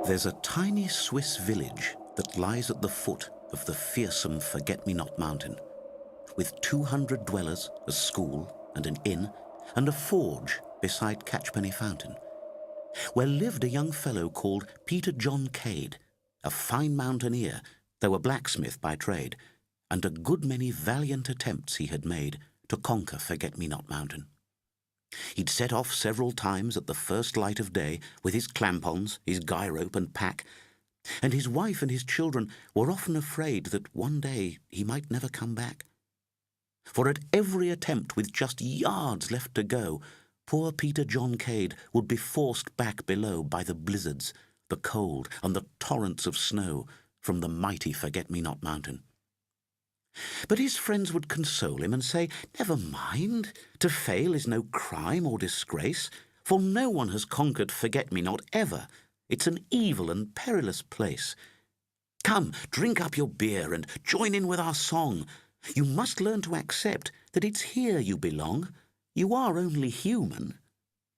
There's a tiny Swiss village that lies at the foot of the fearsome Forget-Me-Not Mountain, with 200 dwellers, a school and an inn, and a forge beside Catchpenny Fountain, where lived a young fellow called Peter John Cade, a fine mountaineer, though a blacksmith by trade, and a good many valiant attempts he had made to conquer Forget-Me-Not Mountain. He'd set off several times at the first light of day with his clampons, his guy rope and pack, and his wife and his children were often afraid that one day he might never come back. For at every attempt with just yards left to go, poor Peter John Cade would be forced back below by the blizzards, the cold, and the torrents of snow from the mighty Forget-Me-Not Mountain. But his friends would console him and say, "Never mind, to fail is no crime or disgrace, for no one has conquered Forget-Me-Not ever. It's an evil and perilous place. Come, drink up your beer and join in with our song. You must learn to accept that it's here you belong. You are only human,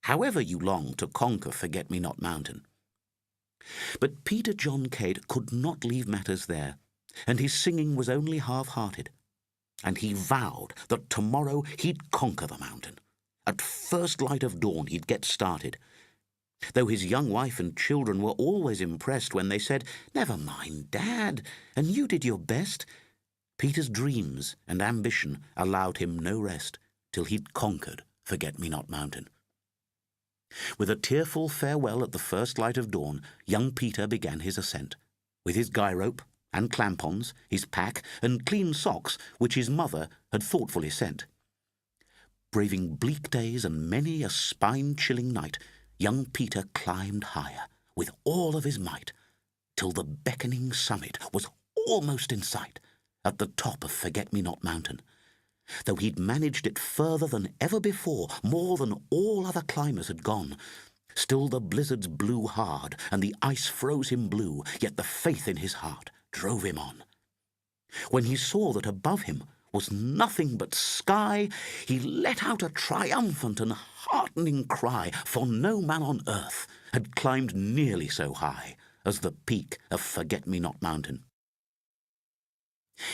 however you long to conquer Forget-Me-Not Mountain." But Peter John Cade could not leave matters there, and his singing was only half-hearted, and he vowed that tomorrow he'd conquer the mountain. At first light of dawn he'd get started. Though his young wife and children were always impressed when they said, "Never mind, Dad, and you did your best," Peter's dreams and ambition allowed him no rest till he'd conquered Forget-Me-Not Mountain. With a tearful farewell at the first light of dawn, young Peter began his ascent, with his guy rope and clampons, his pack, and clean socks which his mother had thoughtfully sent. Braving bleak days and many a spine-chilling night, young Peter climbed higher with all of his might, till the beckoning summit was almost in sight at the top of Forget-Me-Not Mountain. Though he'd managed it further than ever before, more than all other climbers had gone, still the blizzards blew hard and the ice froze him blue, yet the faith in his heart drove him on. When he saw that above him was nothing but sky, he let out a triumphant and heartening cry, for no man on earth had climbed nearly so high as the peak of Forget-Me-Not Mountain.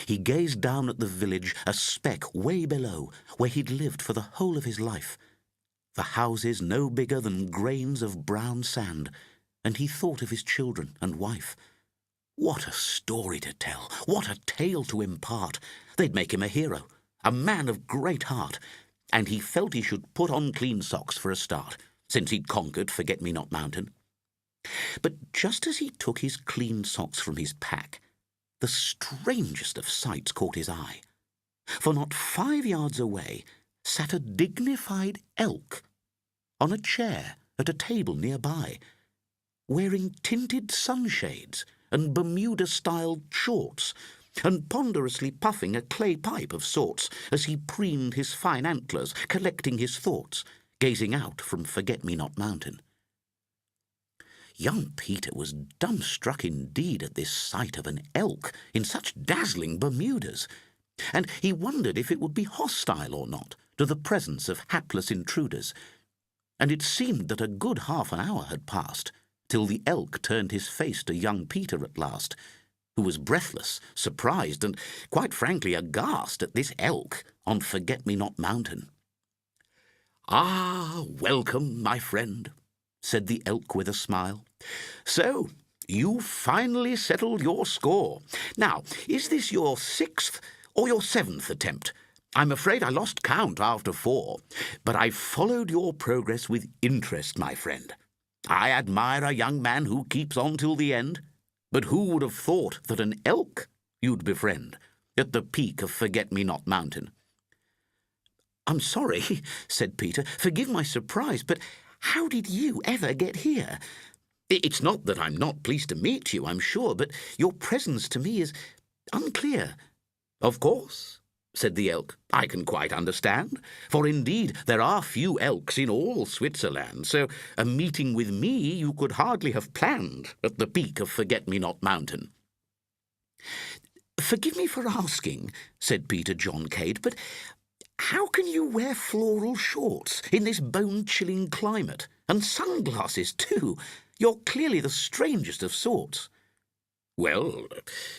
He gazed down at the village, a speck way below, where he'd lived for the whole of his life, the houses no bigger than grains of brown sand, and he thought of his children and wife. What a story to tell, what a tale to impart. They'd make him a hero, a man of great heart, and he felt he should put on clean socks for a start, since he'd conquered Forget-Me-Not Mountain. But just as he took his clean socks from his pack, the strangest of sights caught his eye, for not 5 yards away sat a dignified elk on a chair at a table nearby, wearing tinted sunshades and Bermuda-styled shorts, and ponderously puffing a clay pipe of sorts as he preened his fine antlers, collecting his thoughts, gazing out from Forget-Me-Not Mountain. Young Peter was dumbstruck indeed at this sight of an elk in such dazzling Bermudas, and he wondered if it would be hostile or not to the presence of hapless intruders, and it seemed that a good half an hour had passed till the elk turned his face to young Peter at last, who was breathless, surprised, and quite frankly aghast at this elk on Forget-Me-Not Mountain. "Ah, welcome, my friend," said the elk with a smile. "So, you've finally settled your score. Now, is this your 6th or your 7th attempt? I'm afraid I lost count after 4, but I've followed your progress with interest, my friend. I admire a young man who keeps on till the end, but who would have thought that an elk you'd befriend at the peak of Forget-Me-Not Mountain?" "I'm sorry," said Peter. "Forgive my surprise, but how did you ever get here? It's not that I'm not pleased to meet you, I'm sure, but your presence to me is unclear." "Of course," said the elk, "I can quite understand, for indeed there are few elks in all Switzerland, so a meeting with me you could hardly have planned at the peak of Forget-Me-Not Mountain." "Forgive me for asking," said Peter John Cade, "but how can you wear floral shorts in this bone-chilling climate, and sunglasses too? You're clearly the strangest of sorts." "Well,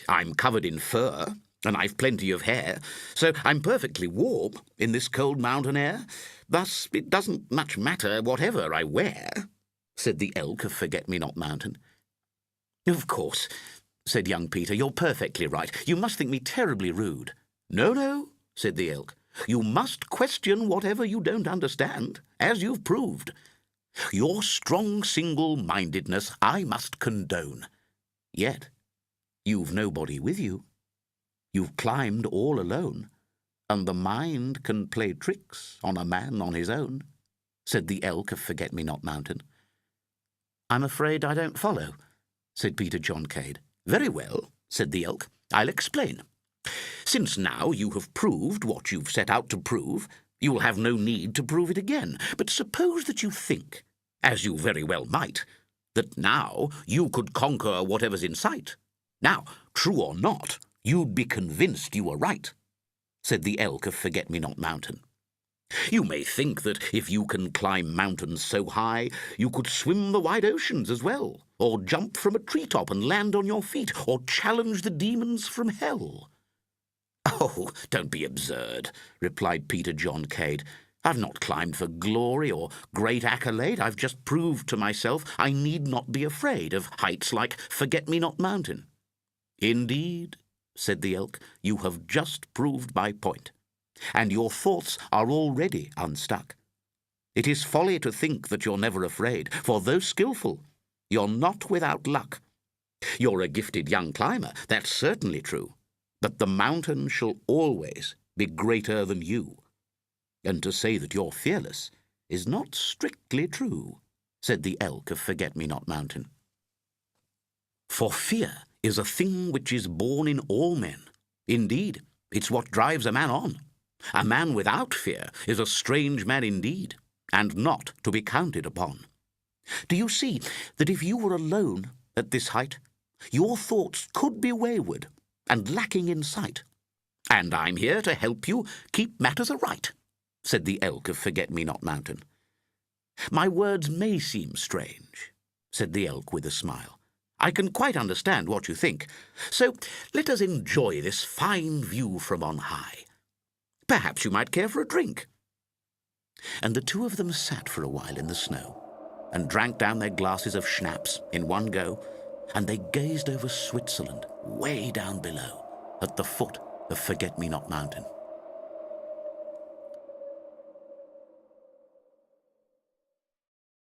I'm covered in fur, and I've plenty of hair, so I'm perfectly warm in this cold mountain air. Thus it doesn't much matter whatever I wear," said the elk of Forget-me-not Mountain. "Of course," said young Peter, "you're perfectly right. You must think me terribly rude." "No, no," said the elk. "You must question whatever you don't understand, as you've proved. Your strong single-mindedness I must condone. Yet you've nobody with you. You've climbed all alone, and the mind can play tricks on a man on his own," said the elk of Forget-me-not Mountain. "I'm afraid I don't follow," said Peter John Cade. "Very well," said the elk. "I'll explain. Since now you have proved what you've set out to prove, you will have no need to prove it again. But suppose that you think, as you very well might, that now you could conquer whatever's in sight. Now, true or not, you'd be convinced you were right," said the elk of Forget-me-not Mountain. "You may think that if you can climb mountains so high, you could swim the wide oceans as well, or jump from a treetop and land on your feet, or challenge the demons from hell." "Oh, don't be absurd," replied Peter John Cade. "I've not climbed for glory or great accolade. I've just proved to myself I need not be afraid of heights like Forget-me-not Mountain." "Indeed," said the elk, "you have just proved my point, and your thoughts are already unstuck. It is folly to think that you're never afraid, for though skilful, you're not without luck. You're a gifted young climber, that's certainly true, but the mountain shall always be greater than you. And to say that you're fearless is not strictly true," said the elk of Forget-me-not Mountain. "For fear is a thing which is born in all men. Indeed, it's what drives a man on. A man without fear is a strange man indeed, and not to be counted upon. Do you see that if you were alone at this height, your thoughts could be wayward and lacking in sight? And I'm here to help you keep matters aright," said the elk of Forget-me-not Mountain. "My words may seem strange," said the elk with a smile. "I can quite understand what you think. So let us enjoy this fine view from on high. Perhaps you might care for a drink." And the two of them sat for a while in the snow and drank down their glasses of schnapps in one go, and they gazed over Switzerland way down below at the foot of Forget-me-not Mountain.